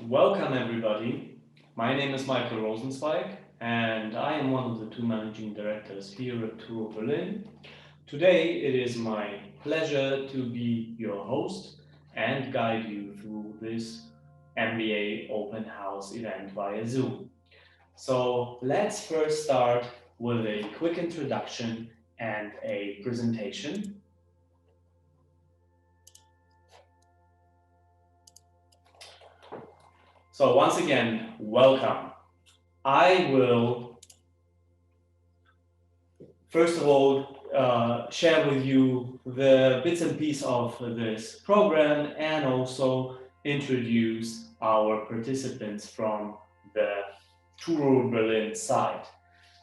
Welcome everybody. My name is Michael Rosenzweig and I am one of the two managing directors here at Touro Berlin. Today it is my pleasure to be your host and guide you through this MBA Open House event via Zoom. So let's first start with a quick introduction and a presentation. So once again, welcome. I will first of all share with you the bits and pieces of this program and also introduce our participants from the Touro Berlin side.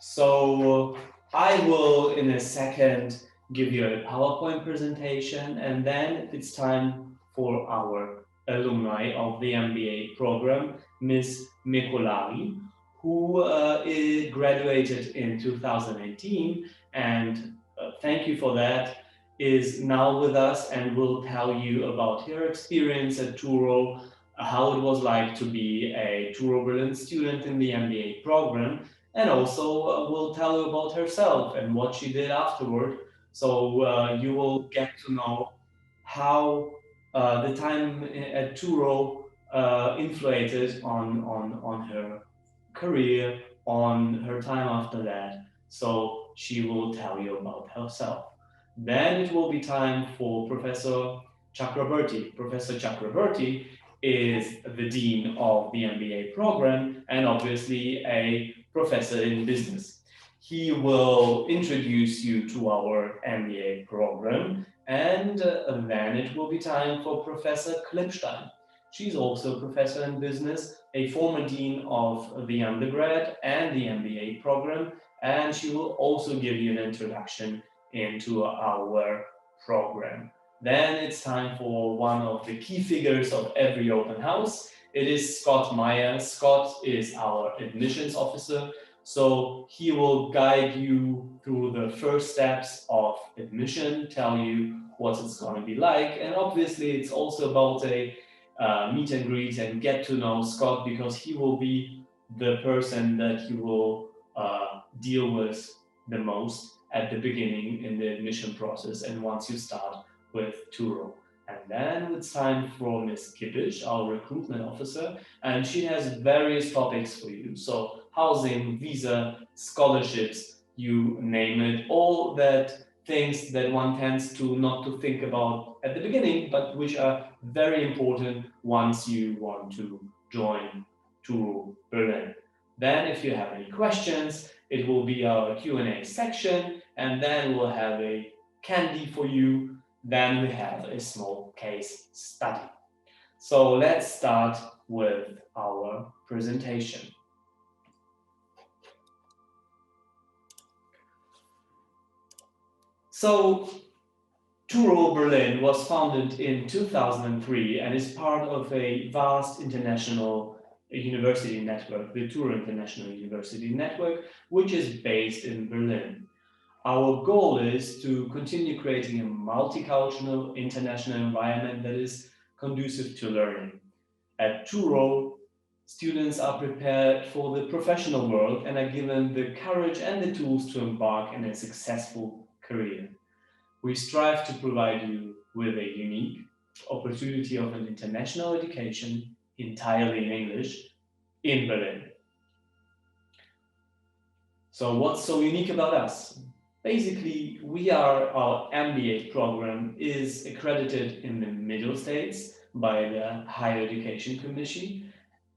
So I will in a second give you a PowerPoint presentation, and then it's time for our alumni of the MBA program, Ms. Mekolari, who graduated in 2018, and thank you for that, is now with us and will tell you about her experience at Touro, how it was like to be a Touro Berlin student in the MBA program, and also will tell you about herself and what she did afterward. So you will get to know how the time at Touro influenced on her career, on her time after that. So she will tell you about herself. Then it will be time for Professor Chakraborty. Professor Chakraborty is the dean of the MBA program and obviously a professor in business. He will introduce you to our MBA program, and then it will be time for Professor Klippstein. She's also a professor in business, a former dean of the undergrad and the MBA program, and she will also give you an introduction into our program. Then it's time for one of the key figures of every open house. It is Scott Meyer. Scott is our admissions officer. So he will guide you through the first steps of admission, tell you what it's going to be like. And obviously it's also about a meet and greet and get to know Scott, because he will be the person that you will deal with the most at the beginning in the admission process and once you start with Touro. And then it's time for Ms. Kippisch, our recruitment officer, and she has various topics for you. So housing, visa, scholarships, you name it, all that things that one tends to not to think about at the beginning, but which are very important once you want to join Touro Berlin. Then if you have any questions, it will be our Q&A section, and then we'll have a candy for you. Then we have a small case study. So let's start with our presentation. So Touro Berlin was founded in 2003 and is part of a vast international university network, the Touro International University Network, which is based in Berlin. Our goal is to continue creating a multicultural international environment that is conducive to learning. At Touro, students are prepared for the professional world and are given the courage and the tools to embark in a successful career. We strive to provide you with a unique opportunity of an international education entirely in English in Berlin. So what's so unique about us? Basically, our MBA program is accredited in the Middle States by the Higher Education Commission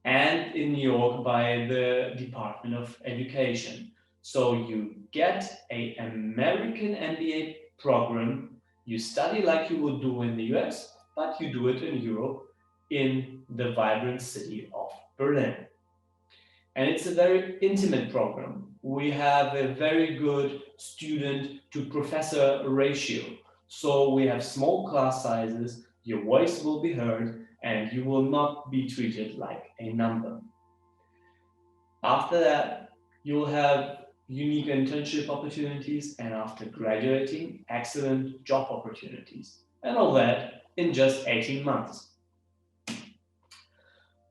and in New York by the Department of Education. So you get an American MBA program, you study like you would do in the US, but you do it in Europe in the vibrant city of Berlin. And it's a very intimate program. We have a very good student to professor ratio. So we have small class sizes, your voice will be heard, and you will not be treated like a number. After that, you'll have unique internship opportunities, and after graduating, excellent job opportunities. And all that in just 18 months.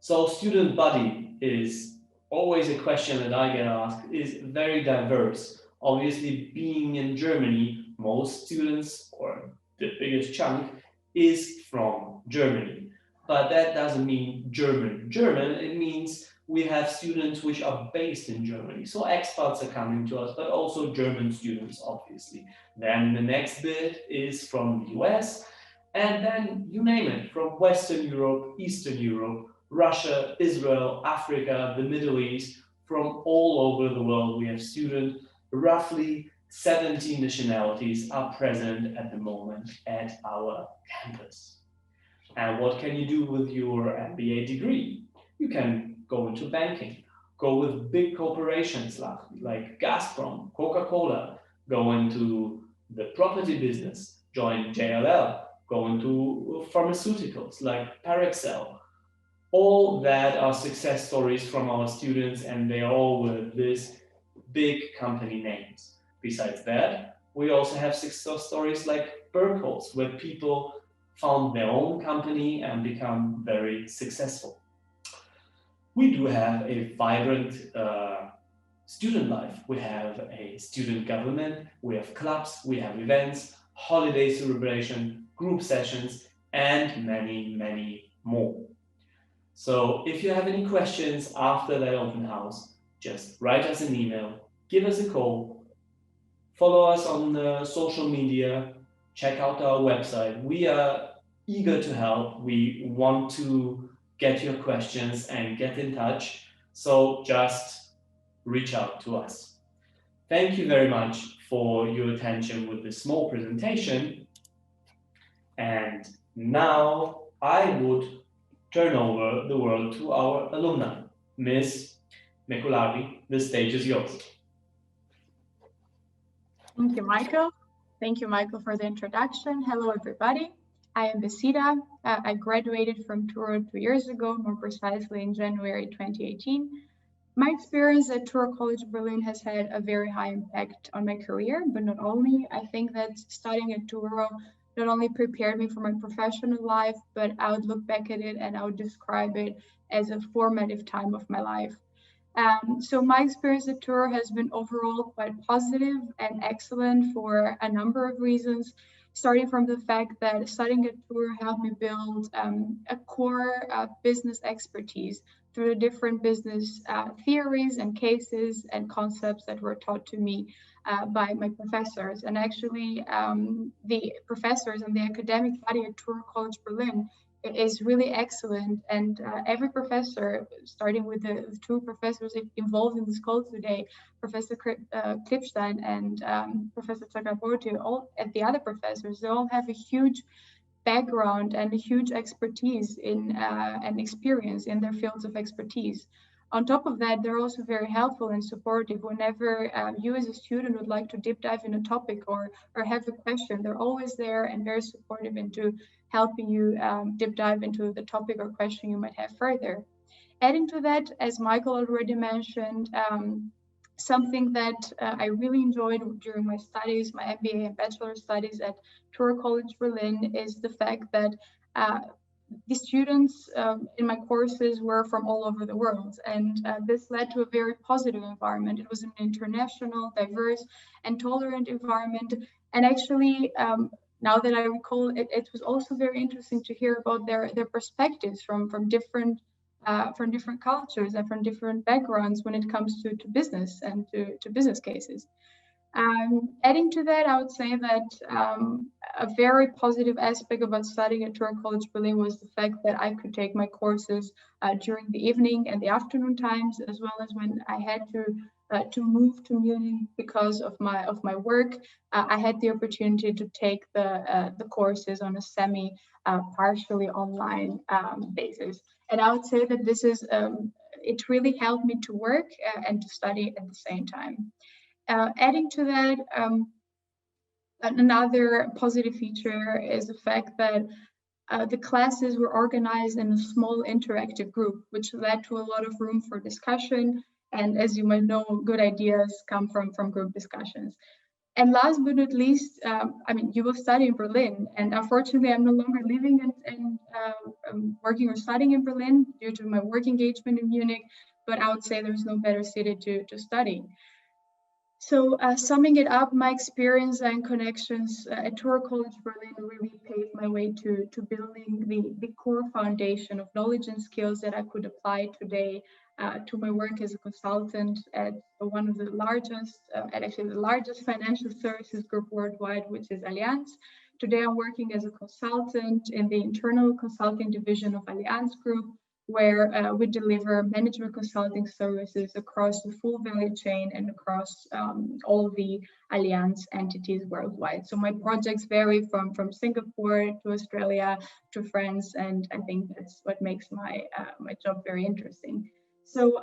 So student body is always a question that I get asked, is very diverse. Obviously, being in Germany, most students, or the biggest chunk, is from Germany. But that doesn't mean German. It means we have students which are based in Germany. So expats are coming to us, but also German students, obviously. Then the next bit is from the US, and then you name it, from Western Europe, Eastern Europe, Russia, Israel, Africa, the Middle East, from all over the world. We have students, roughly 70 nationalities are present at the moment at our campus. And what can you do with your MBA degree? You can go into banking, go with big corporations like Gazprom, Coca-Cola, go into the property business, join JLL, go into pharmaceuticals like Parexel. All that are success stories from our students, and they are all with these big company names. Besides that, we also have success stories like Berkholz, where people found their own company and become very successful. We do have a vibrant student life. We have a student government, we have clubs, we have events, holiday celebration, group sessions, and many, many more. So if you have any questions after that open house, just write us an email, give us a call, follow us on social media, check out our website. We are eager to help. We want to get your questions and get in touch. So just reach out to us. Thank you very much for your attention with this small presentation. And now I would turn over the word to our alumni. Ms. Mekulavi, the stage is yours. Thank you, Michael. Thank you, Michael, for the introduction. Hello, everybody. I am Besita. I graduated from Touro 2 years ago, more precisely in January 2018. My experience at Touro College Berlin has had a very high impact on my career, but not only. I think that studying at Touro not only prepared me for my professional life, but I would look back at it and I would describe it as a formative time of my life. So my experience at Touro has been overall quite positive and excellent for a number of reasons, starting from the fact that studying at Touro helped me build a core business expertise through the different business theories and cases and concepts that were taught to me by my professors. And actually, the professors and the academic body at Touro College Berlin is really excellent, and every professor, starting with the two professors involved in this call today, Professor Klipstein and Professor Chakraborty, and the other professors, they all have a huge background and a huge expertise in and experience in their fields of expertise. On top of that, they're also very helpful and supportive whenever you as a student would like to deep dive in a topic or have a question. They're always there and very supportive into helping you deep dive into the topic or question you might have further. Adding to that, as Michael already mentioned, something that I really enjoyed during my studies, my MBA and bachelor studies at Touro College Berlin, is the fact that the students in my courses were from all over the world, and this led to a very positive environment. It was an international, diverse, and tolerant environment. And actually, now that I recall, it was also very interesting to hear about their perspectives from different cultures and from different backgrounds when it comes to business and to business cases. Adding to that, I would say that a very positive aspect about studying at Touro College Berlin was the fact that I could take my courses during the evening and the afternoon times, as well as when I had to move to Munich because of my work. I had the opportunity to take the courses on a partially online basis, and I would say that this is it really helped me to work and to study at the same time. Adding to that, another positive feature is the fact that the classes were organized in a small interactive group, which led to a lot of room for discussion. And as you might know, good ideas come from group discussions. And last but not least, I mean, you will study in Berlin, and unfortunately, I'm no longer living and working or studying in Berlin due to my work engagement in Munich. But I would say there's no better city to study. So summing it up, my experience and connections at Touro College Berlin really paved my way to building the core foundation of knowledge and skills that I could apply today to my work as a consultant at one of the largest, at actually the largest financial services group worldwide, which is Allianz. Today I'm working as a consultant in the internal consulting division of Allianz Group, where we deliver management consulting services across the full value chain and across all the Allianz entities worldwide. So my projects vary from Singapore to Australia to France, and I think that's what makes my job very interesting. So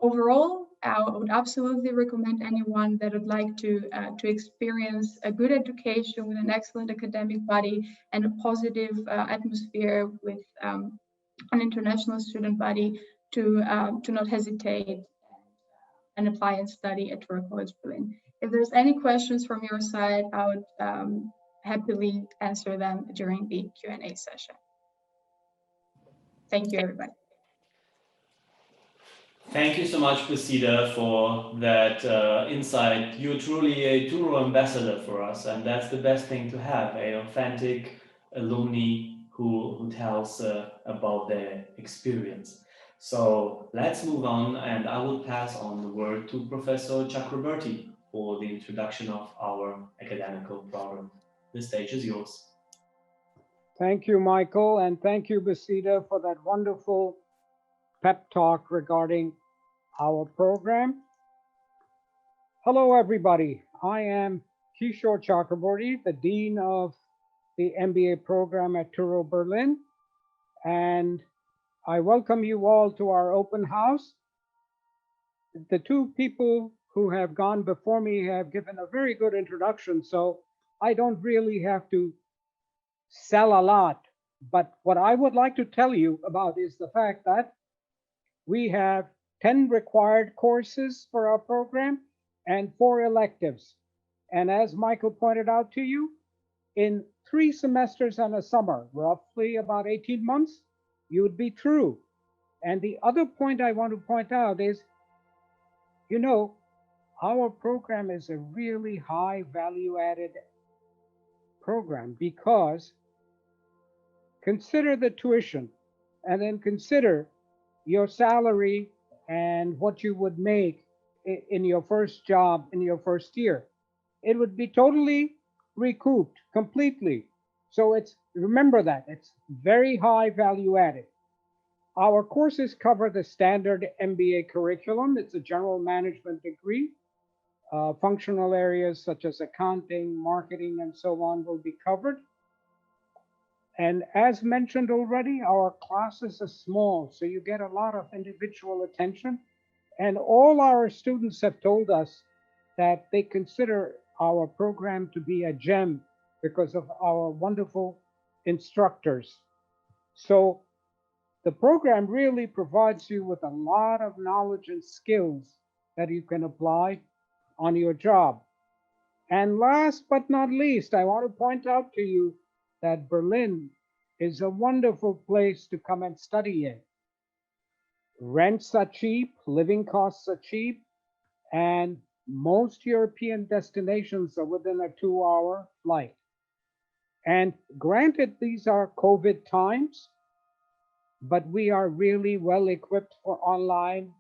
overall, I would absolutely recommend anyone that would like to experience a good education with an excellent academic body and a positive atmosphere with an international student body to not hesitate and apply and study at Touro College Berlin. If there's any questions from your side, I would happily answer them during the Q&A session. Thank you, everybody. Thank you so much, Besita, for that insight. You're truly a Touro ambassador for us, and that's the best thing to have, an authentic alumni who tells about their experience. So let's move on, and I will pass on the word to Professor Chakraborty for the introduction of our academical program. The stage is yours. Thank you, Michael, and thank you, Besita, for that wonderful pep talk regarding our program. Hello, everybody. I am Kishore Chakraborty, the Dean of the MBA program at Touro Berlin, and I welcome you all to our open house. The two people who have gone before me have given a very good introduction, so I don't really have to sell a lot. But what I would like to tell you about is the fact that we have 10 required courses for our program and 4 electives. And as Michael pointed out to you, in 3 semesters and a summer, roughly about 18 months, you would be through. And the other point I want to point out is, you know, our program is a really high value-added program because consider the tuition and then consider your salary and what you would make in your first job in your first year. It would be totally recouped completely. So remember that it's very high value added. Our courses cover the standard MBA curriculum. It's a general management degree. Functional areas such as accounting, marketing, and so on will be covered. And as mentioned already, our classes are small, so you get a lot of individual attention. And all our students have told us that they consider our program to be a gem because of our wonderful instructors. So the program really provides you with a lot of knowledge and skills that you can apply on your job. And last but not least, I want to point out to you that Berlin is a wonderful place to come and study in. Rents are cheap, living costs are cheap, and most European destinations are within a 2-hour flight. And granted, these are COVID times, but we are really well equipped for online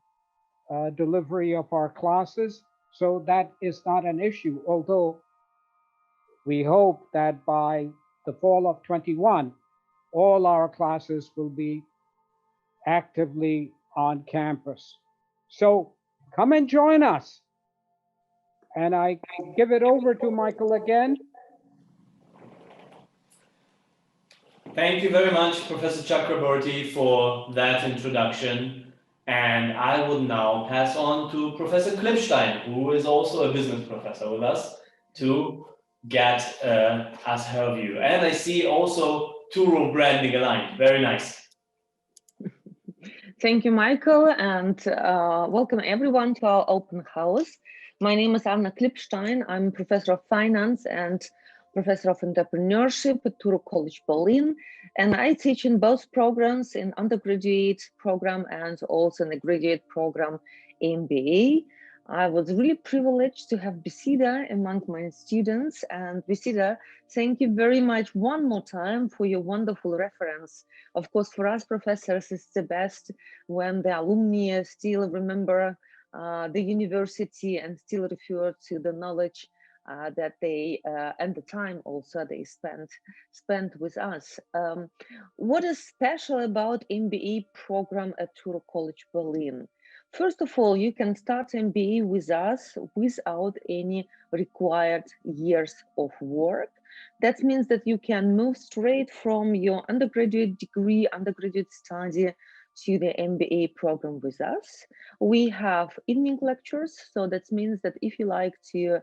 delivery of our classes. So that is not an issue, although we hope that by the fall of 21, all our classes will be actively on campus. So come and join us. And I give it over to Michael again. Thank you very much, Professor Chakraborty, for that introduction. And I would now pass on to Professor Klippstein, who is also a business professor with us, to get us her view. And I see also Touro branding aligned. Very nice. Thank you, Michael, and welcome everyone to our open house. My name is Anna Klipstein. I'm professor of finance and professor of entrepreneurship at Touro College Berlin. And I teach in both programs, in undergraduate program and also in the graduate program MBA. I was really privileged to have Besita among my students. And Besita, thank you very much one more time for your wonderful reference. Of course, for us professors, it's the best when the alumni still remember the university and still refer to the knowledge that they and the time also they spent with us. What is special about MBA program at Touro College Berlin? First of all, you can start MBA with us without any required years of work. That means that you can move straight from your undergraduate degree, undergraduate study to the MBA program with us. We have evening lectures, so that means that if you like to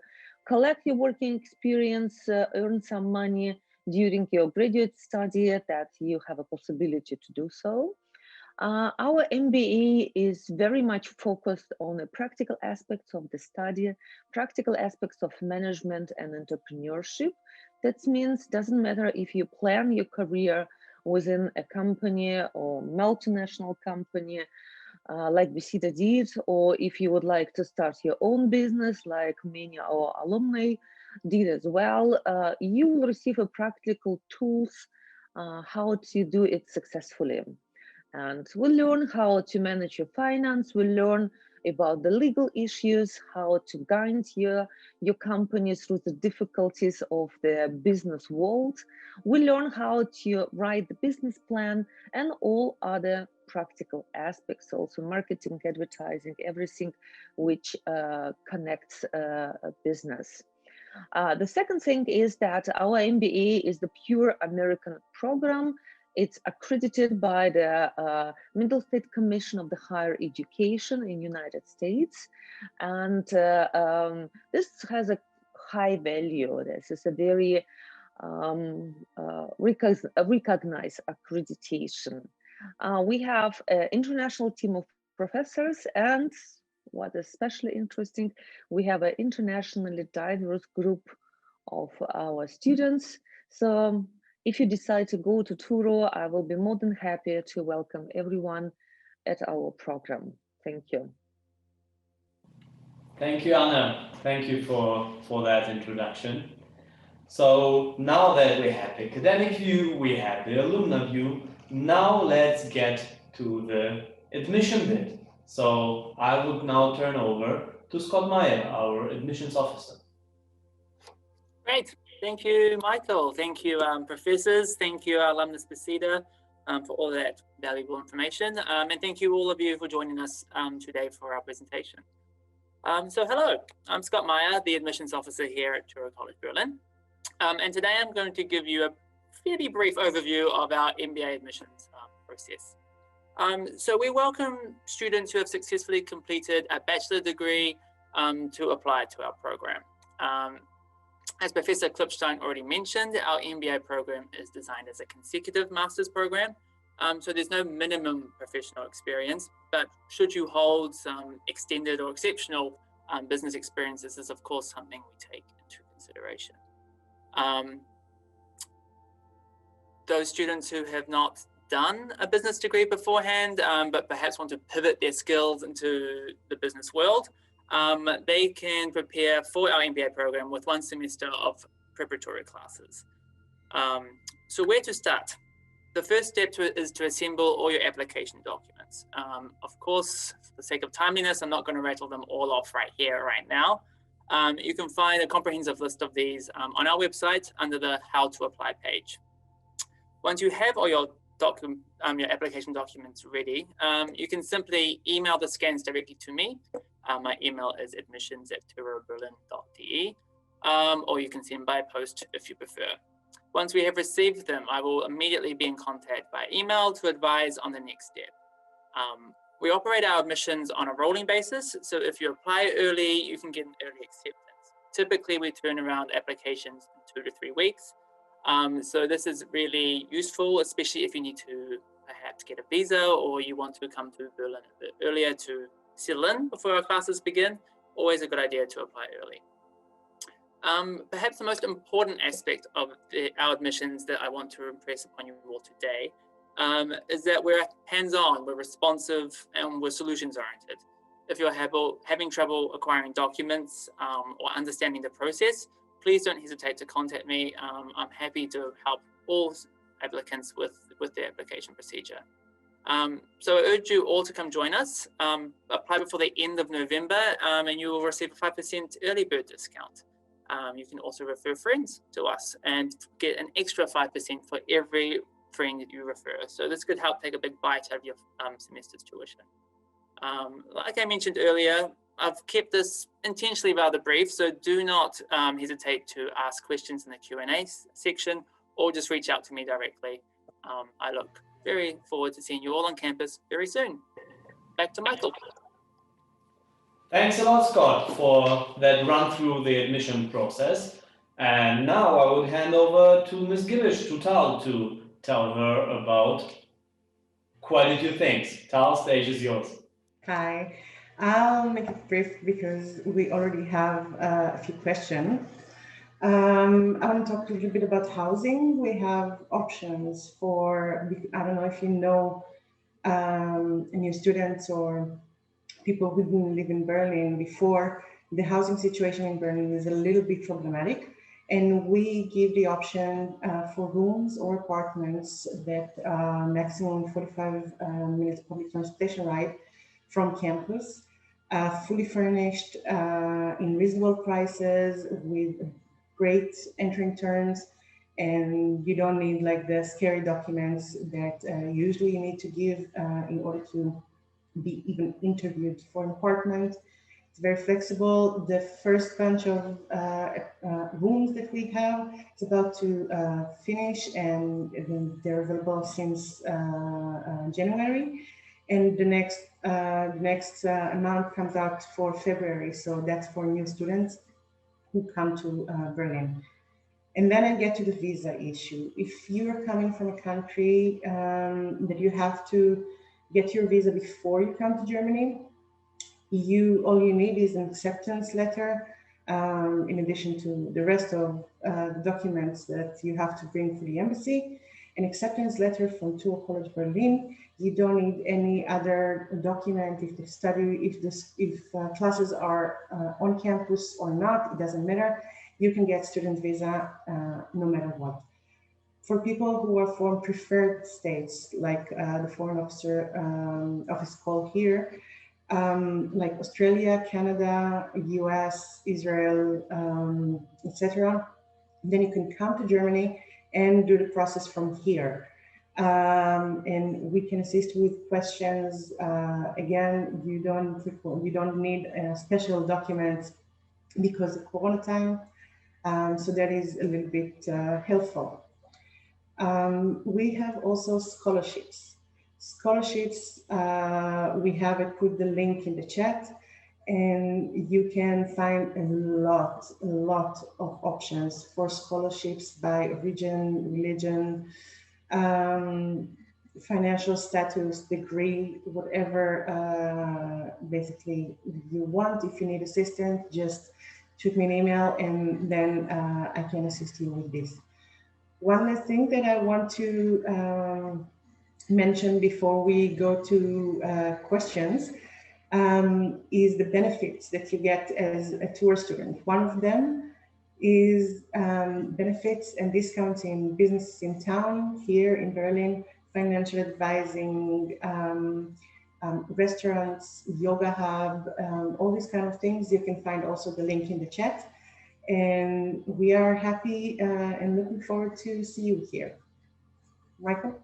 collect your working experience, earn some money during your graduate study, that you have a possibility to do so. Our MBA is very much focused on the practical aspects of the study, practical aspects of management and entrepreneurship. That means doesn't matter if you plan your career within a company or multinational company, like Besita did, or if you would like to start your own business, like many of our alumni did as well, you will receive a practical tools how to do it successfully. And we'll learn how to manage your finance, we'll learn about the legal issues, how to guide your company through the difficulties of the business world. We learn how to write the business plan and all other practical aspects, also marketing, advertising, everything which connects a business. The second thing is that our MBA is the pure American program. It's accredited by the Middle State Commission of the Higher Education in United States. And this has a high value. This is a very recognized accreditation. We have an international team of professors, and what is especially interesting, we have an internationally diverse group of our students. So if you decide to go to Touro, I will be more than happy to welcome everyone at our program. Thank you. Thank you, Anna. Thank you for that introduction. So now that we have the academic view, we have the alumni view, now let's get to the admission bit. So I would now turn over to Scott Meyer, our admissions officer. Great. Thank you, Michael. Thank you, professors. Thank you, alumnus Besita, for all that valuable information. And thank you all of you for joining us today for our presentation. So hello, I'm Scott Meyer, the admissions officer here at Touro College Berlin. And today I'm going to give you a fairly brief overview of our MBA admissions process. So we welcome students who have successfully completed a bachelor degree to apply to our program. As Professor Klipstein already mentioned, our MBA program is designed as a consecutive master's program. So there's no minimum professional experience, but should you hold some extended or exceptional business experience, this is of course something we take into consideration. Those students who have not done a business degree beforehand, but perhaps want to pivot their skills into the business world, they can prepare for our MBA program with 1 semester of preparatory classes. So where to start? The first step is to assemble all your application documents. Of course, for the sake of timeliness, I'm not going to rattle them all off right here, right now. You can find a comprehensive list of these on our website under the How to Apply page. Once you have all your application documents ready, you can simply email the scans directly to me. My email is admissions@touroberlin.de, or you can send by post if you prefer. Once we have received them, I will immediately be in contact by email to advise on the next step. We operate our admissions on a rolling basis, so if you apply early, you can get an early acceptance. Typically, we turn around applications in 2 to 3 weeks. So this is really useful, especially if you need to perhaps get a visa or you want to come to Berlin a bit earlier to settle in before our classes begin. always a good idea to apply early. Perhaps the most important aspect of our admissions that I want to impress upon you all today is that we're hands-on, we're responsive, and we're solutions-oriented. If you're having trouble acquiring documents or understanding the process, please don't hesitate to contact me. I'm happy to help all applicants with their application procedure. So I urge you all to come join us. Apply before the end of November, and you will receive a 5% early bird discount. You can also refer friends to us and get an extra 5% for every friend that you refer. So this could help take a big bite out of your semester's tuition. Like I mentioned earlier, I've kept this intentionally rather brief, so do not hesitate to ask questions in the Q&A section or just reach out to me directly. I look very forward to seeing you all on campus very soon. Back to Michael. Thanks a lot, Scott, for that run through the admission process. And now I would hand over to Ms. Gillish, to Tal, to tell her about quite a few things. Tal, stage is yours. Hi, I'll make it brief because we already have a few questions. I want to talk a little bit about housing. We have options for, I don't know if you know, new students or people who didn't live in Berlin before. The housing situation in Berlin is a little bit problematic, and we give the option for rooms or apartments that maximum 45 minutes public transportation ride from campus, fully furnished in reasonable prices with great entering terms, and you don't need like the scary documents that usually you need to give in order to be even interviewed for an apartment. It's very flexible. The first bunch of rooms that we have is about to finish, and they're available since January. And the next amount comes out for February. So that's for new students who come to Berlin. And then I get to the visa issue. If you're coming from a country that you have to get your visa before you come to Germany, all you need is an acceptance letter, in addition to the rest of the documents that you have to bring for the embassy. An acceptance letter from Touro College Berlin. You don't need any other document if classes are on campus or not, it doesn't matter. You can get student visa no matter what. For people who are from preferred states, like the foreign office call here, like Australia, Canada, US, Israel, etc., then you can come to Germany and do the process from here. And we can assist with questions. Again, you don't need special documents because of Corona time. So that is a little bit helpful. We have also scholarships. Scholarships, we have put the link in the chat, and you can find a lot of options for scholarships by region, religion, financial status, degree, whatever basically you want. If you need assistance, just shoot me an email, and then I can assist you with this. One last thing that I want to mention before we go to questions is the benefits that you get as a tour student. One of them is benefits and discounts in businesses in town here in Berlin, financial advising, restaurants, yoga hub, all these kind of things. You can find also the link in the chat. And we are happy and looking forward to see you here. Michael?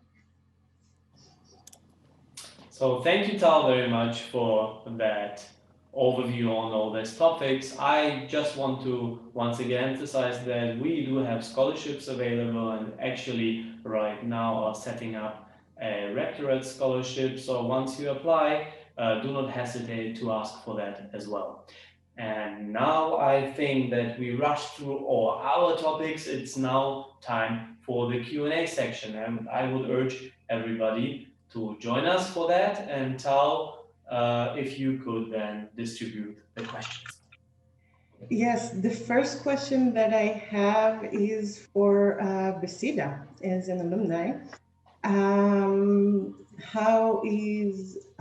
So thank you, Tal, very much for that overview on all these topics. I just want to once again emphasize that we do have scholarships available, and actually right now are setting up a rectorate scholarship. So once you apply, do not hesitate to ask for that as well. And now I think that we rushed through all our topics. It's now time for the Q&A section, and I would urge everybody to join us for that. And Tal, if you could then distribute the questions. Yes, the first question that I have is for Besita as an alumni.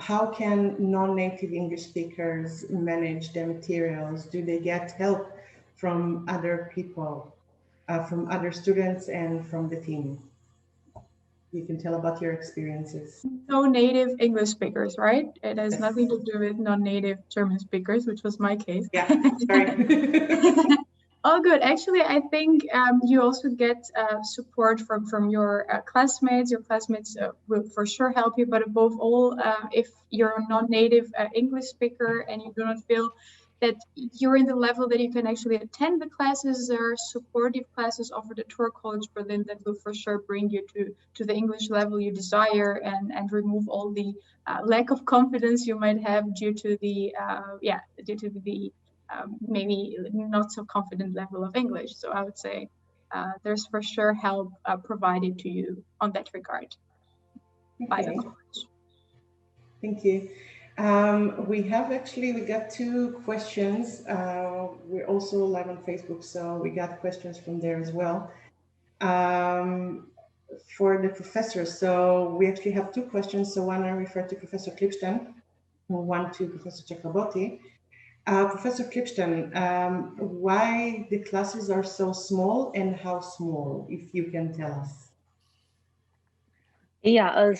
How can non-native English speakers manage their materials? Do they get help from other people, from other students and from the team? You can tell about your experiences. No native English speakers, right? It has Yes. nothing to do with non-native German speakers, which was my case. Yeah, sorry. All good. Actually, I think you also get support from your classmates. Your classmates will for sure help you, but above all, if you're a non-native English speaker and you do not feel that you're in the level that you can actually attend the classes, there are supportive classes offered at Touro College Berlin that will for sure bring you to the English level you desire and remove all the lack of confidence you might have due to the maybe not so confident level of English. So I would say there's for sure help provided to you on that regard by the college. Thank you. We got two questions. We're also live on Facebook, so we got questions from there as well. For the professors, so we actually have two questions. So one I refer to Professor Klipstein, and one to Professor Chakraborty. Professor Klipstein, why the classes are so small and how small, if you can tell us? Yeah,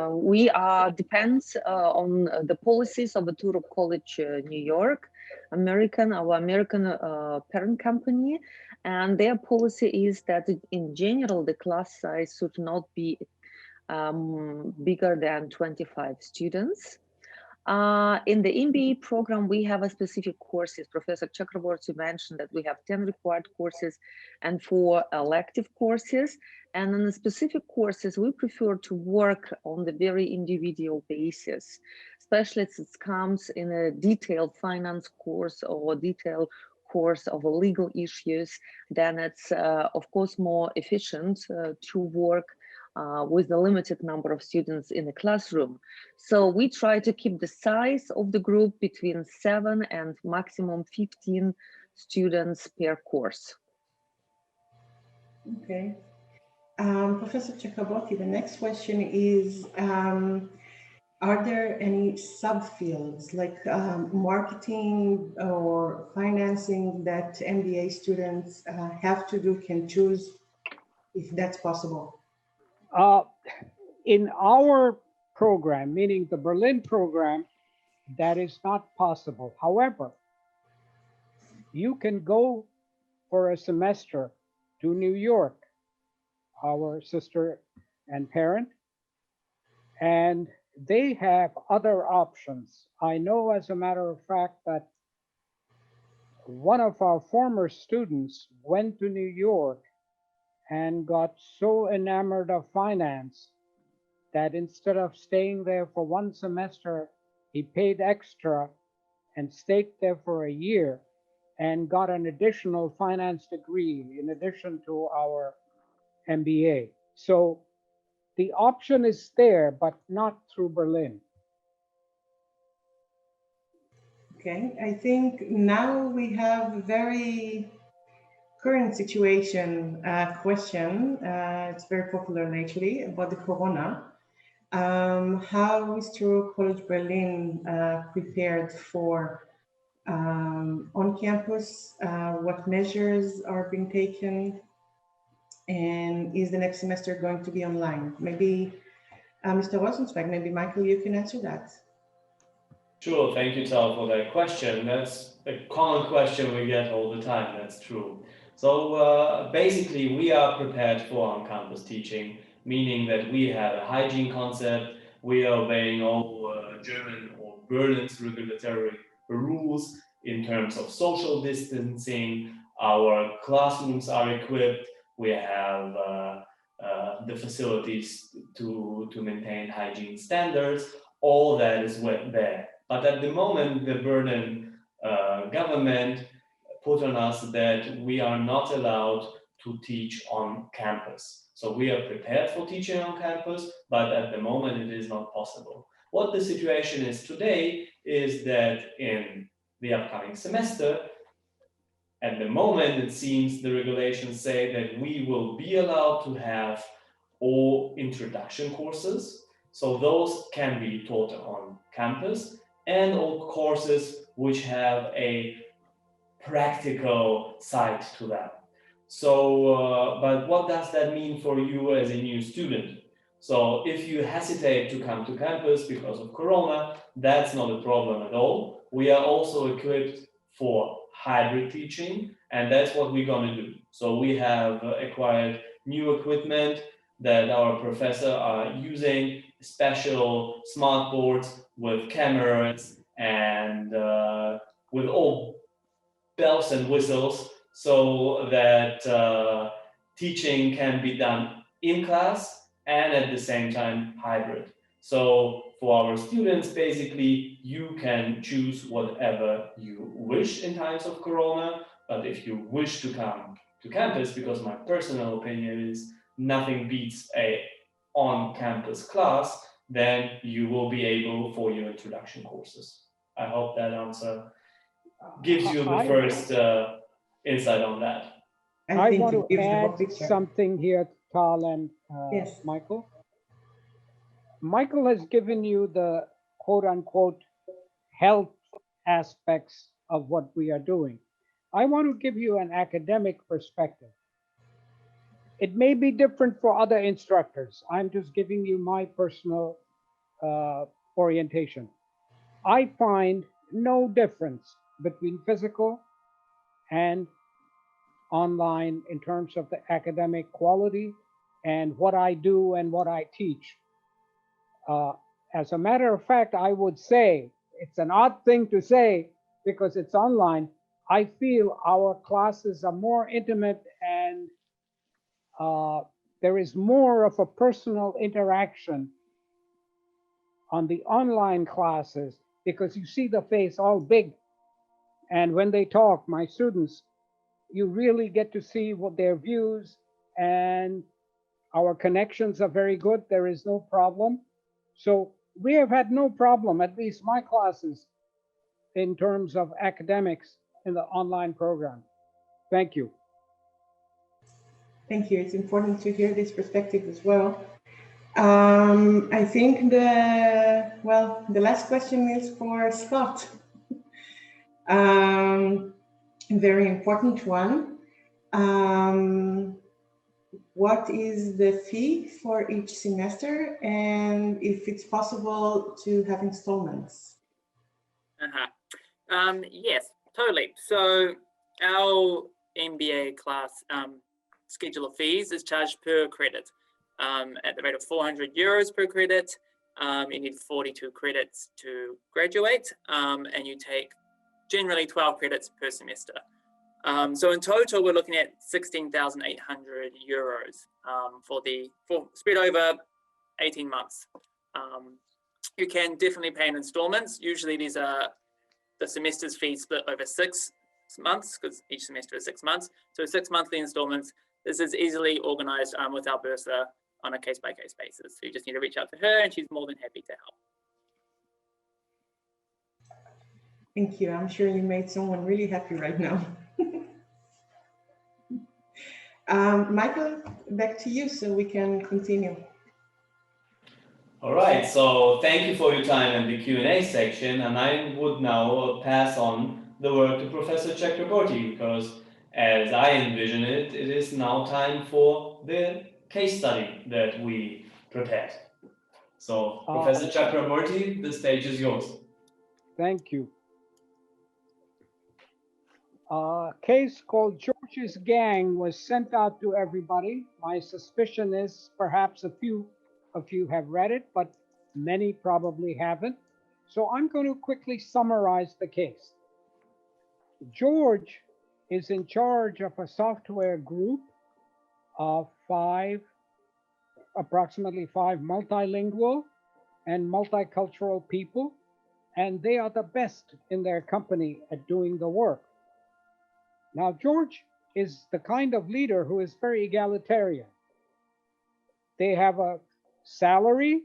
we depends on the policies of the Touro College New York, our American parent company, and their policy is that in general the class size should not be bigger than 25 students. In the MBA program, we have a specific courses. Professor Chakraborty mentioned that we have 10 required courses and 4 elective courses. And in the specific courses, we prefer to work on the very individual basis, especially if it comes in a detailed finance course or detailed course of legal issues. Then it's, of course, more efficient to work with a limited number of students in a classroom. So we try to keep the size of the group between 7 and maximum 15 students per course. Okay. Professor Chakraborty, the next question is, are there any subfields like marketing or financing that MBA students have to do, can choose, if that's possible? In our program, meaning the Berlin program, that is not possible. However, you can go for a semester to New York, our sister and parent, and they have other options. I know, as a matter of fact, that one of our former students went to New York and got so enamored of finance that instead of staying there for one semester, he paid extra and stayed there for a year and got an additional finance degree in addition to our MBA. So the option is there, but not through Berlin. Okay, I think now we have a very current situation question. It's very popular lately about the corona. How is Touro College Berlin prepared for on campus? What measures are being taken? And is the next semester going to be online? Maybe Mr. Rosenzweig, maybe Michael, you can answer that. Sure, thank you, Tal, for that question. That's a common question we get all the time, that's true. So basically, we are prepared for on-campus teaching, meaning that we have a hygiene concept, we are obeying all German or Berlin's regulatory rules in terms of social distancing, our classrooms are equipped, we have the facilities to maintain hygiene standards, all that is there. But at the moment, the Berlin government put on us that we are not allowed to teach on campus. So we are prepared for teaching on campus, but at the moment it is not possible. What the situation is today is that in the upcoming semester, at the moment, it seems the regulations say that we will be allowed to have all introduction courses. So those can be taught on campus, and all courses which have a practical side to them. So, but what does that mean for you as a new student? So if you hesitate to come to campus because of Corona, that's not a problem at all. We are also equipped for hybrid teaching, and that's what we're going to do. So we have acquired new equipment that our professors are using, special smart boards with cameras and with all bells and whistles, so that teaching can be done in class and at the same time hybrid. So for our students, basically, you can choose whatever you wish in times of Corona. But if you wish to come to campus, because my personal opinion is nothing beats a on-campus class, then you will be able for your introduction courses. I hope that answer gives you the first insight on that. I think want it to gives the whole add picture. something here, Tal and Yes. Michael. Michael has given you the quote unquote health aspects of what we are doing. I want to give you an academic perspective. It may be different for other instructors. I'm just giving you my personal orientation. I find no difference between physical and online in terms of the academic quality and what I do and what I teach. As a matter of fact, I would say, it's an odd thing to say because it's online, I feel our classes are more intimate and there is more of a personal interaction on the online classes because you see the face all big. And when they talk, my students, you really get to see what their views, and our connections are very good. There is no problem. So we have had no problem, at least my classes, in terms of academics in the online program. Thank you. Thank you. It's important to hear this perspective as well. I think the last question is for Scott. Very important one. What is the fee for each semester, and if it's possible to have installments? Yes, totally. So our MBA class schedule of fees is charged per credit at the rate of 400 euros per credit. You need 42 credits to graduate, and you take generally 12 credits per semester. So in total, we're looking at 16,800 euros for spread over 18 months. You can definitely pay in installments. Usually these are the semester's fees split over 6 months, because each semester is 6 months. So 6 monthly installments. This is easily organized with our bursar on a case-by-case basis. So you just need to reach out to her and she's more than happy to help. Thank you. I'm sure you made someone really happy right now. Michael, back to you so we can continue. All right, so thank you for your time in the Q&A section, and I would now pass on the word to Professor Chakraborty, because as I envision it, it is now time for the case study that we prepared. So, Professor Chakraborty, the stage is yours. Thank you. A case called George's Gang was sent out to everybody. My suspicion is perhaps a few of you have read it, but many probably haven't. So I'm going to quickly summarize the case. George is in charge of a software group of approximately five multilingual and multicultural people, and they are the best in their company at doing the work. Now, George is the kind of leader who is very egalitarian. They have a salary,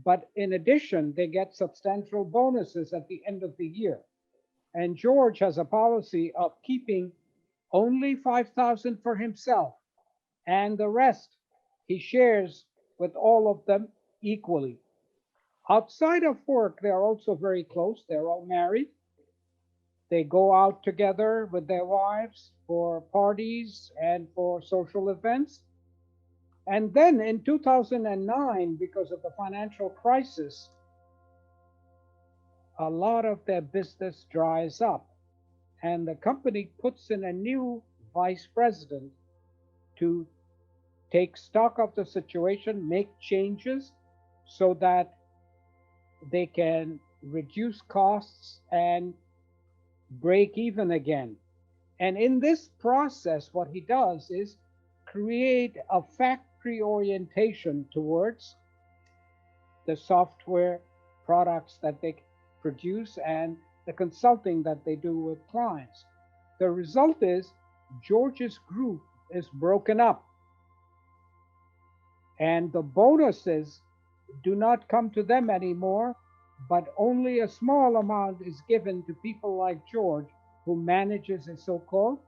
but in addition, they get substantial bonuses at the end of the year. And George has a policy of keeping only 5,000 for himself, and the rest he shares with all of them equally. Outside of work, they're also very close. They're all married. They go out together with their wives for parties and for social events. And then in 2009, because of the financial crisis, a lot of their business dries up. And the company puts in a new vice president to take stock of the situation, make changes so that they can reduce costs and break even again. And in this process, what he does is create a factory orientation towards the software products that they produce and the consulting that they do with clients. The result is George's group is broken up, and the bonuses do not come to them anymore, but only a small amount is given to people like George, who manages a so-called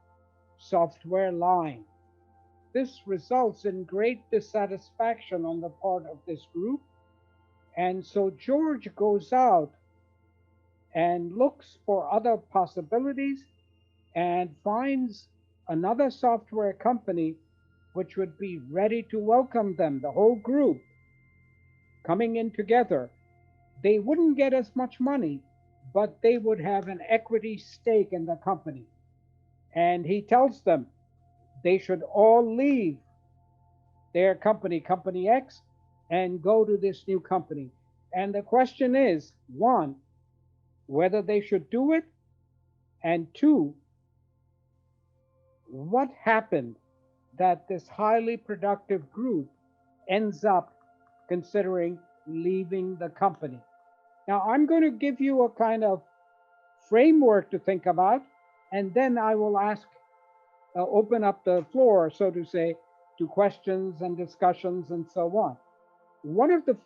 software line. This results in great dissatisfaction on the part of this group. And so George goes out and looks for other possibilities and finds another software company which would be ready to welcome them, the whole group coming in together. They wouldn't get as much money, but they would have an equity stake in the company. And he tells them they should all leave their company, Company X, and go to this new company. And the question is, one, whether they should do it, and two, what happened that this highly productive group ends up considering leaving the company. Now, I'm going to give you a kind of framework to think about, and then I will open up the floor, so to say, to questions and discussions and so on. One of the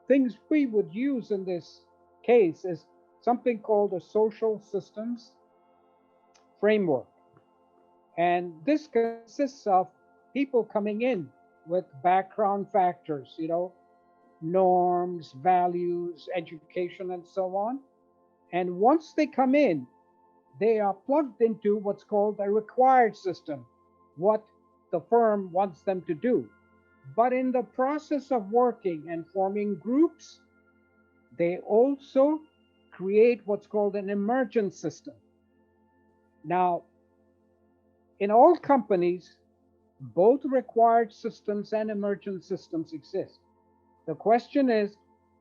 things we would use in this case is something called a social systems framework. And this consists of people coming in with background factors, norms, values, education, and so on. And once they come in, they are plugged into what's called a required system, what the firm wants them to do. But in the process of working and forming groups, they also create what's called an emergent system. Now, in all companies, both required systems and emergent systems exist. The question is,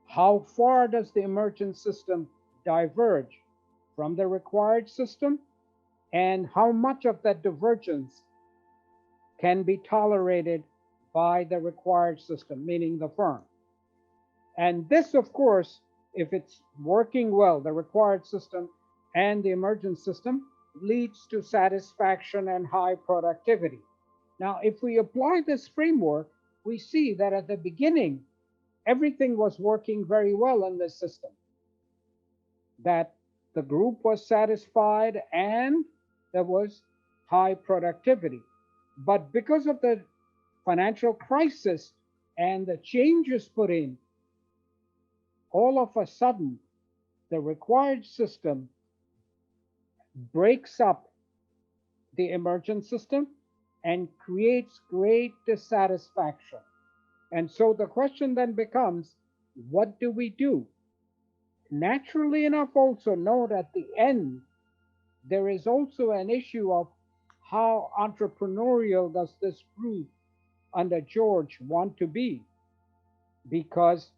how far does the emergent system diverge from the required system, and how much of that divergence can be tolerated by the required system, meaning the firm? And this, of course, if it's working well, the required system and the emergent system leads to satisfaction and high productivity. Now, if we apply this framework, we see that at the beginning, everything was working very well in this system, that the group was satisfied and there was high productivity. But because of the financial crisis and the changes put in, all of a sudden, the required system breaks up the emergent system and creates great dissatisfaction. And so the question then becomes, what do we do? Naturally enough, also note at the end, there is also an issue of how entrepreneurial does this group under George want to be? Because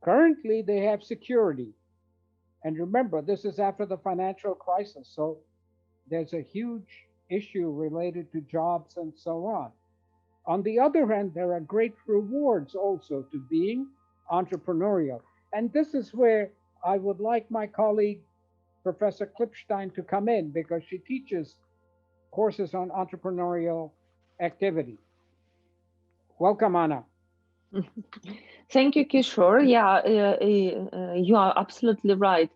currently they have security. And remember, this is after the financial crisis, so there's a huge issue related to jobs and so on. On the other hand, there are great rewards also to being entrepreneurial. And this is where I would like my colleague, Professor Klipstein, to come in, because she teaches courses on entrepreneurial activity. Welcome, Anna. Thank you, Kishore. Yeah, you are absolutely right.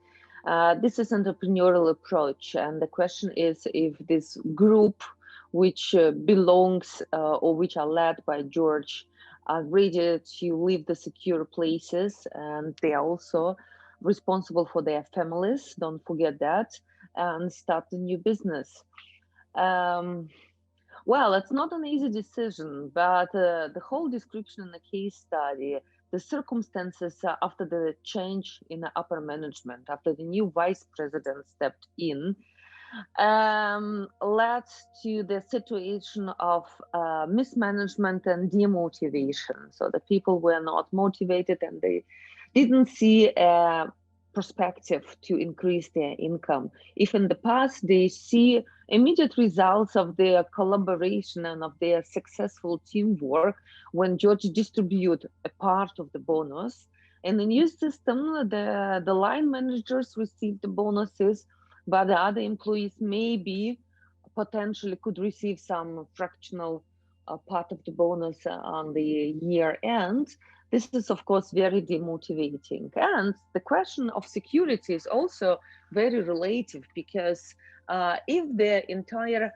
This is entrepreneurial approach, and the question is if this group which belongs or which are led by George are ready to leave the secure places, and they are also responsible for their families, don't forget that, and start a new business. Well, it's not an easy decision, but the whole description in the case study, the circumstances after the change in the upper management, after the new vice president stepped in, led to the situation of mismanagement and demotivation. So the people were not motivated and they didn't see a perspective to increase their income. If in the past they see immediate results of their collaboration and of their successful teamwork when George distributed a part of the bonus. In the new system, the line managers received the bonuses, but the other employees maybe potentially could receive some fractional part of the bonus on the year end. This is, of course, very demotivating. And the question of security is also very relative, because if the entire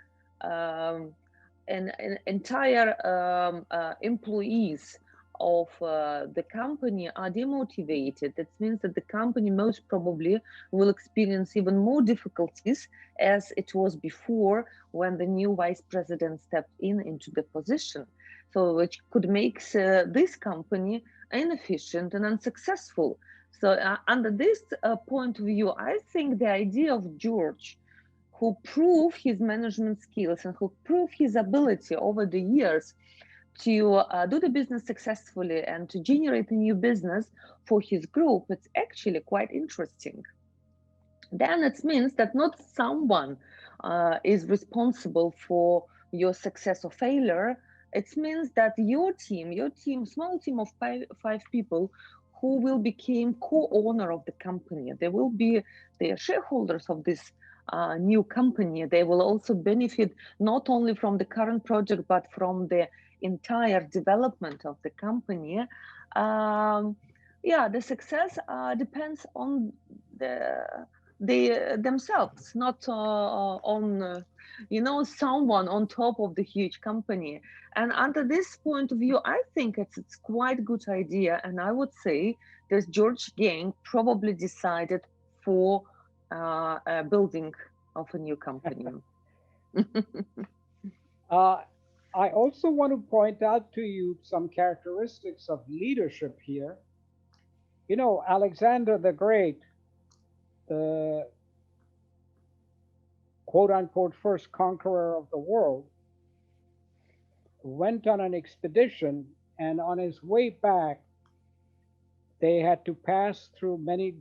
employees of the company are demotivated, that means that the company most probably will experience even more difficulties as it was before when the new vice president stepped into the position. So which could make this company inefficient and unsuccessful. So under this point of view, I think the idea of George, who proved his management skills and who proved his ability over the years to do the business successfully and to generate a new business for his group, it's actually quite interesting. Then it means that not someone is responsible for your success or failure. It means that your team, small team of five people who will become co-owner of the company, they will be the shareholders of this new company. They will also benefit not only from the current project, but from the entire development of the company. Yeah, the success depends on themselves, not on someone on top of the huge company. And under this point of view, I think it's quite a good idea. And I would say that George Gang probably decided for a building of a new company. I also want to point out to you some characteristics of leadership here. You know, Alexander the Great, the quote-unquote first conqueror of the world, went on an expedition, and on his way back, they had to pass through many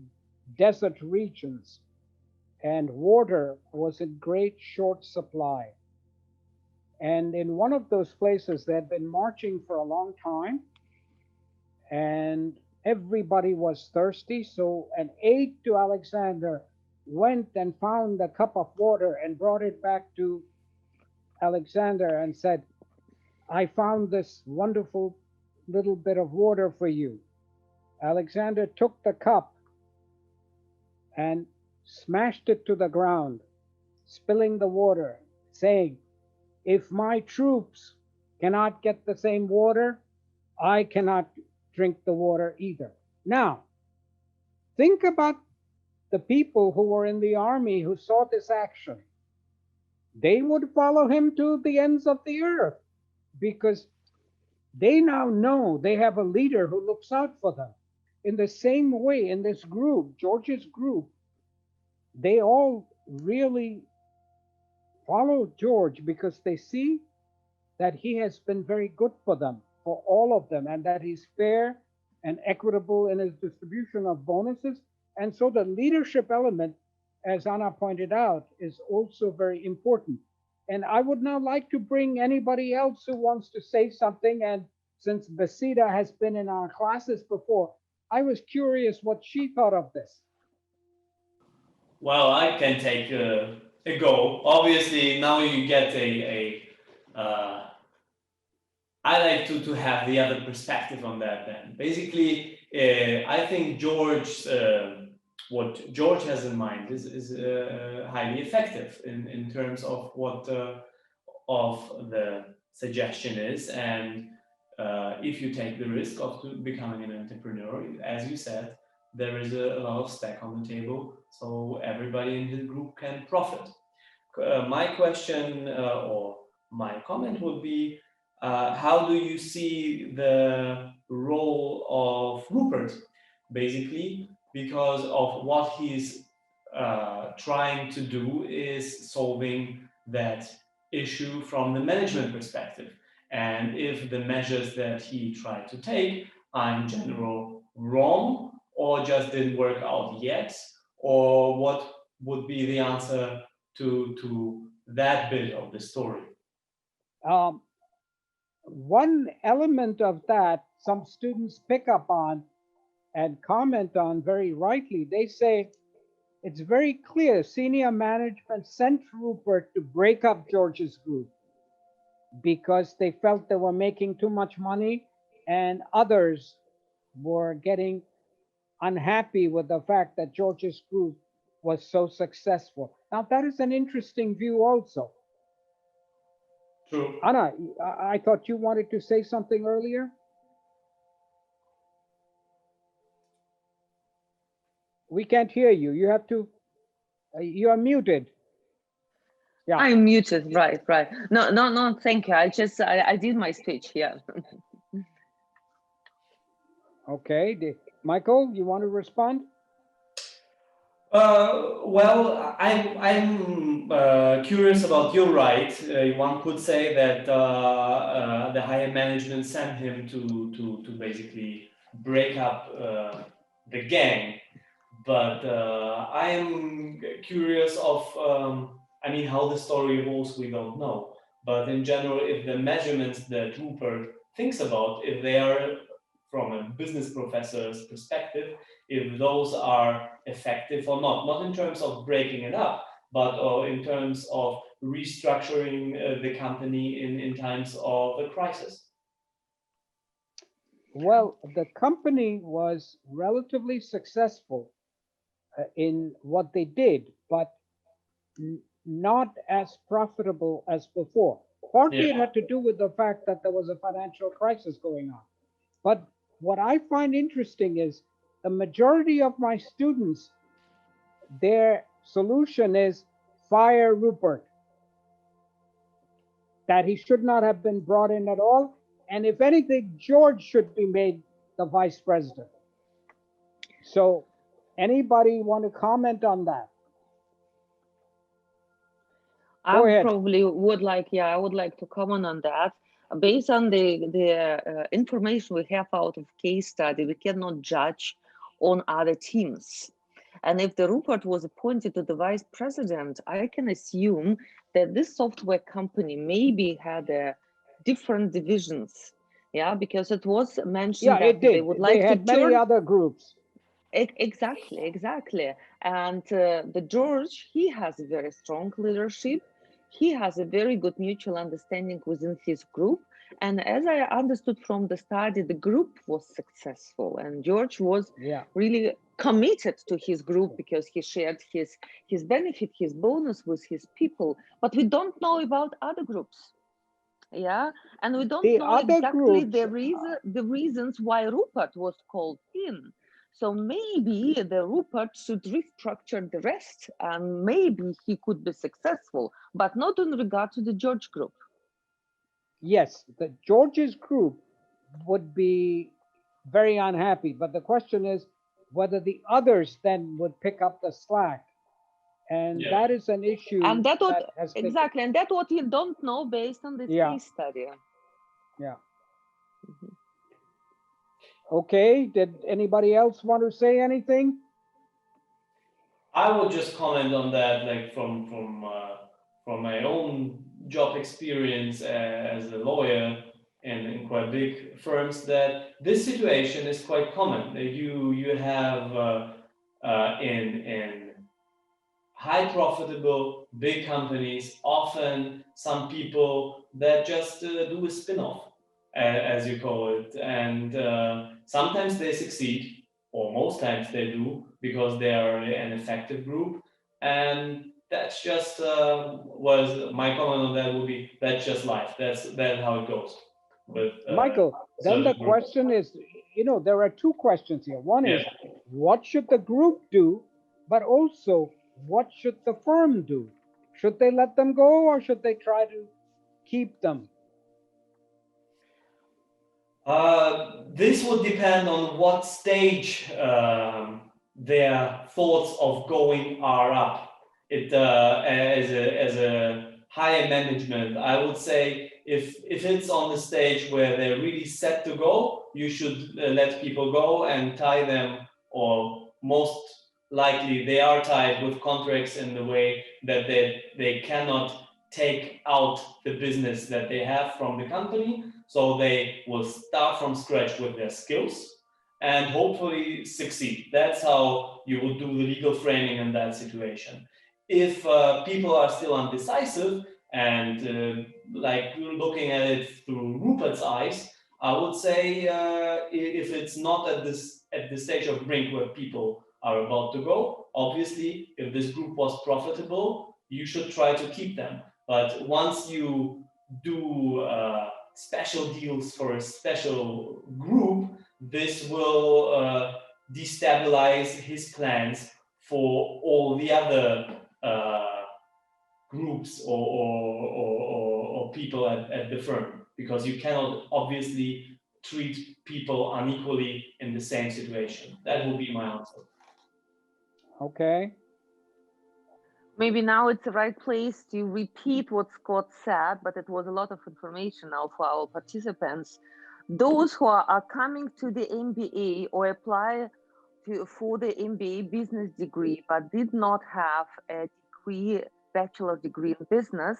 desert regions, and water was in great short supply. And in one of those places, they had been marching for a long time, and everybody was thirsty. So an aide to Alexander went and found a cup of water and brought it back to Alexander and said, "I found this wonderful little bit of water for you." Alexander took the cup and smashed it to the ground, spilling the water, saying, "If my troops cannot get the same water, I cannot drink the water either." Now, think about the people who were in the army who saw this action. They would follow him to the ends of the earth because they now know they have a leader who looks out for them. In the same way, in this group, George's group, they all really follow George because they see that he has been very good for them, for all of them, and that he's fair and equitable in his distribution of bonuses. And so the leadership element, as Anna pointed out, is also very important. And I would now like to bring anybody else who wants to say something. And since Besita has been in our classes before, I was curious what she thought of this. Well, I can take a go. Obviously, now you get I like to have the other perspective on that then. Basically, I think George's what George has in mind is highly effective in terms of what of the suggestion is. And if you take the risk of becoming an entrepreneur, as you said, there is a lot of stack on the table, so everybody in the group can profit. My question or my comment would be, how do you see the role of Rupert, basically, because of what he's trying to do is solving that issue from the management perspective. And if the measures that he tried to take are in general wrong or just didn't work out yet, or what would be the answer to that bit of the story? One element of that some students pick up on and comment on very rightly. They say it's very clear senior management sent Rupert to break up George's group because they felt they were making too much money and others were getting unhappy with the fact that George's group was so successful. Now, that is an interesting view also. True. Anna, I thought you wanted to say something earlier. We can't hear you. You have to, you are muted. Yeah. I'm muted, right. No, thank you. I did my speech, yeah. Okay, Michael, you want to respond? Well, I'm curious about your right. One could say that the higher management sent him to basically break up the gang. But I am curious of, I mean, how the story evolves, we don't know. But in general, if the measurements that Rupert thinks about, if they are from a business professor's perspective, if those are effective or not in terms of breaking it up, but in terms of restructuring the company in times of a crisis. Well, the company was relatively successful in what they did, but not as profitable as before. Partly it had to do with the fact that there was a financial crisis going on. But what I find interesting is the majority of my students, their solution is fire Rupert, that he should not have been brought in at all. And if anything, George should be made the vice president. So anybody want to comment on that? I probably would like, I would like to comment on that. Based on the information we have out of case study, we cannot judge on other teams. And if the Rupert was appointed to the vice president, I can assume that this software company maybe had different divisions. Yeah, because it was mentioned that they would like to turn many other groups. Exactly. And the George, he has a very strong leadership. He has a very good mutual understanding within his group. And as I understood from the study, the group was successful and George was really committed to his group because he shared his benefit, his bonus with his people. But we don't know about other groups. Yeah, and we don't know exactly the reasons why Rupert was called in. So maybe the Rupert should restructure the rest and maybe he could be successful, but not in regard to the George group. Yes, the George's group would be very unhappy, but the question is whether the others then would pick up the slack. And that is an issue. And that's what, exactly, and that's what you don't know based on this case study. Yeah. Okay, did anybody else want to say anything? I would just comment on that, like from my own job experience as a lawyer in quite big firms, that this situation is quite common. You have in high profitable big companies often some people that just do a spin-off, as you call it, and sometimes they succeed, or most times they do, because they are an effective group. And that's just was my comment on that would be, that's just life. That's how it goes with Michael, then the question is, there are two questions here. One is, what should the group do? But also, what should the firm do? Should they let them go, or should they try to keep them? This would depend on what stage their thoughts of going are up. As a higher management, I would say if it's on the stage where they're really set to go, you should let people go and tie them, or most likely they are tied with contracts in the way that they cannot take out the business that they have from the company. So they will start from scratch with their skills and hopefully succeed. That's how you would do the legal framing in that situation. If people are still undecisive and like looking at it through Rupert's eyes, I would say if it's not at the stage of brink where people are about to go, obviously, if this group was profitable, you should try to keep them. But once you do special deals for a special group, this will destabilize his plans for all the other groups or people at the firm, because you cannot obviously treat people unequally in the same situation. That would be my answer. Okay. Maybe now it's the right place to repeat what Scott said, but it was a lot of information now for our participants. Those who are coming to the MBA or apply for the MBA business degree, but did not have a bachelor degree in business,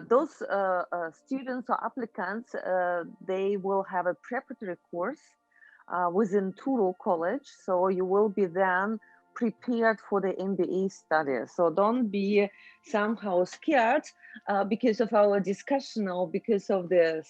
those students or applicants, they will have a preparatory course within Touro College. So you will be then prepared for the MBA study. So don't be somehow scared because of our discussion or because of the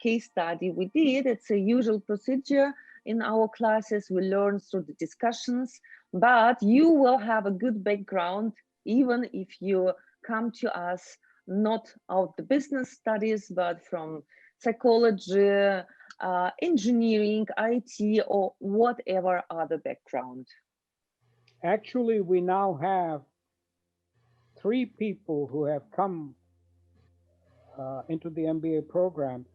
case study we did. It's a usual procedure in our classes. We learn through the discussions, but you will have a good background even if you come to us not out the business studies, but from psychology, engineering, IT, or whatever other background. Actually, we now have 3 people who have come into the MBA program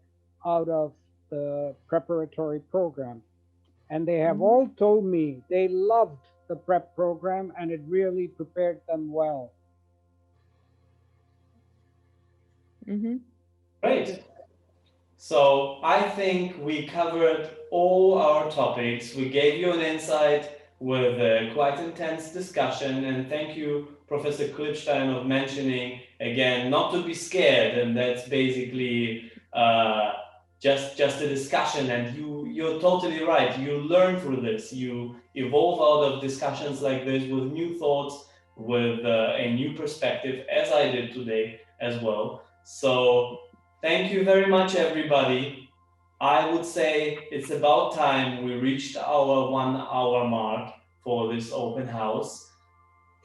out of the preparatory program. And they have all told me they loved the prep program and it really prepared them well. Great. So I think we covered all our topics. We gave you an insight with a quite intense discussion, and thank you, Professor Klipstein, of mentioning again not to be scared, and that's basically just a discussion. And you're totally right. You learn through this. You evolve out of discussions like this with new thoughts, with a new perspective, as I did today as well. So thank you very much, everybody. I would say it's about time we reached our 1 hour mark for this open house.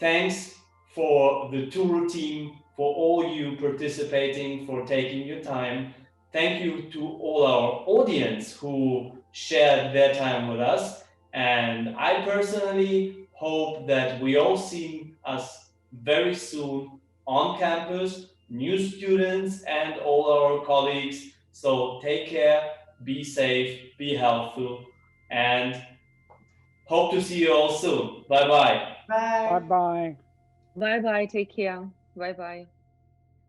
Thanks for the Touro team, for all you participating, for taking your time. Thank you to all our audience who shared their time with us. And I personally hope that we all see us very soon on campus, new students and all our colleagues. So take care, be safe, be healthy, and hope to see you all soon. Bye-bye. Bye. Bye-bye. Bye-bye. Take care. Bye-bye.